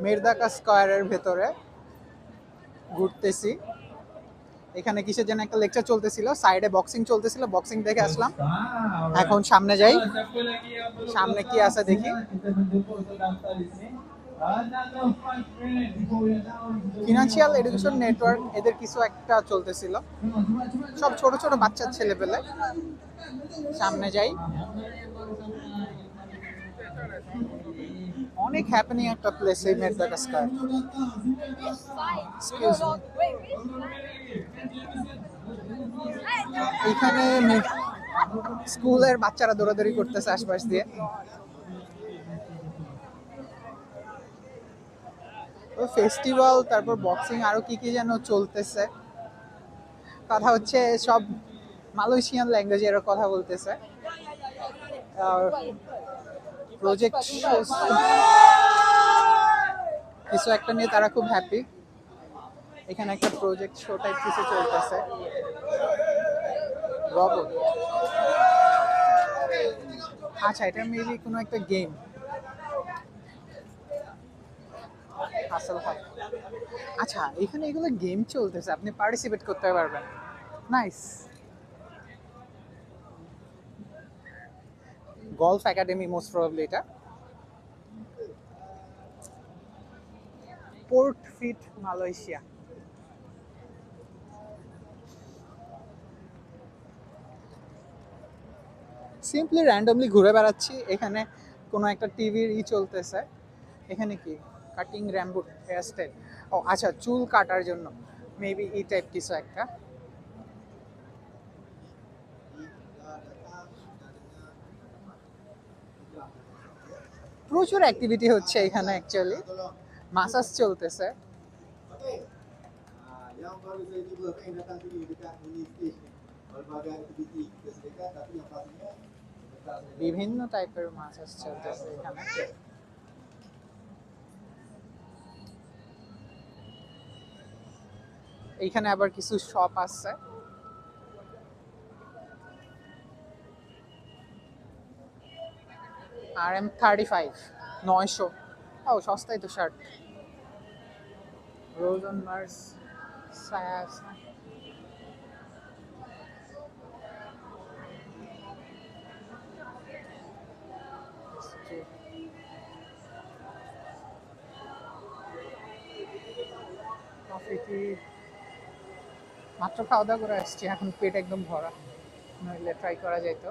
মেরদাকা স্কয়ারের ভেতরে ঘুরতেছি। এখানে কিসের যেন একটা লেকচার চলতেছিল, সাইডে বক্সিং চলতেছিল, বক্সিং দেখে আসলাম। এখন সামনে যাই, সামনে কি আছে দেখি। ফিনান্সিয়াল এডুকেশন নেটওয়ার্ক এদের কিছু একটা চলতেছিল, সব ছোট ছোট বাচ্চার ছেলে পেলে। সামনে যাই, অনেক হ্যাপেনিং একটা প্লেস এই মেডগাস্কার। এখানে স্কুলের বাচ্চারা দৌড়াদৌড়ি করতেছে আশপাশ দিয়ে। ফেস্টিভ্যাল, তারপর বক্সিং, আরো কি কি যেন চলতেছে। কথা হচ্ছে সব মালয়েশিয়ান ল্যাঙ্গুয়েজে এরা কথা বলতেছে। প্রজেক্ট কিছু একটা নিয়ে তারা খুব হ্যাপি। এখানে একটা প্রজেক্ট শো টাইপ কিছু চলতেছে। রবট, আচ্ছা এটা মেবি কোনো একটা গেম। হাসল হয়, আচ্ছা এখানে এগুলো গেম চলতেছে, আপনি পার্টিসিপেট করতে পারবেন। Nice. Golf academy most probably এটা। পোর্ট ফিট মালয়েশিয়া। সিম্পলি র্যান্ডমলি ঘুরে বেড়াচ্ছি। এখানে কোনো একটা টিভির চলতেছে। এখানে কি কাটিং র্যাম্বুট হেয়ার স্টাইল, ও আচ্ছা চুল কাটার জন্য মেবি এই টাইপ কিছু একটা। প্রচুর অ্যাক্টিভিটি হচ্ছে এখানে অ্যাকচুয়ালি। মাসাজ চলতেছে। Yang baru saya cuba kan yang datang sini dekat mini stage ni. Berbagai aktiviti kita sediakan tapi yang pastinya বিভিন্ন টাইপের মাসাজ চলতেছে এখানে। এইখানে আবার কিছু শপ আছে। RM35 900, ও সস্তায় তো শার্ট। রোজন মার্স সায়াস, কফি। মাত্র খাওয়া দাওয়া করে আসছি, এখন পেট একদম ভরা, নইলে ট্রাই করা যেত।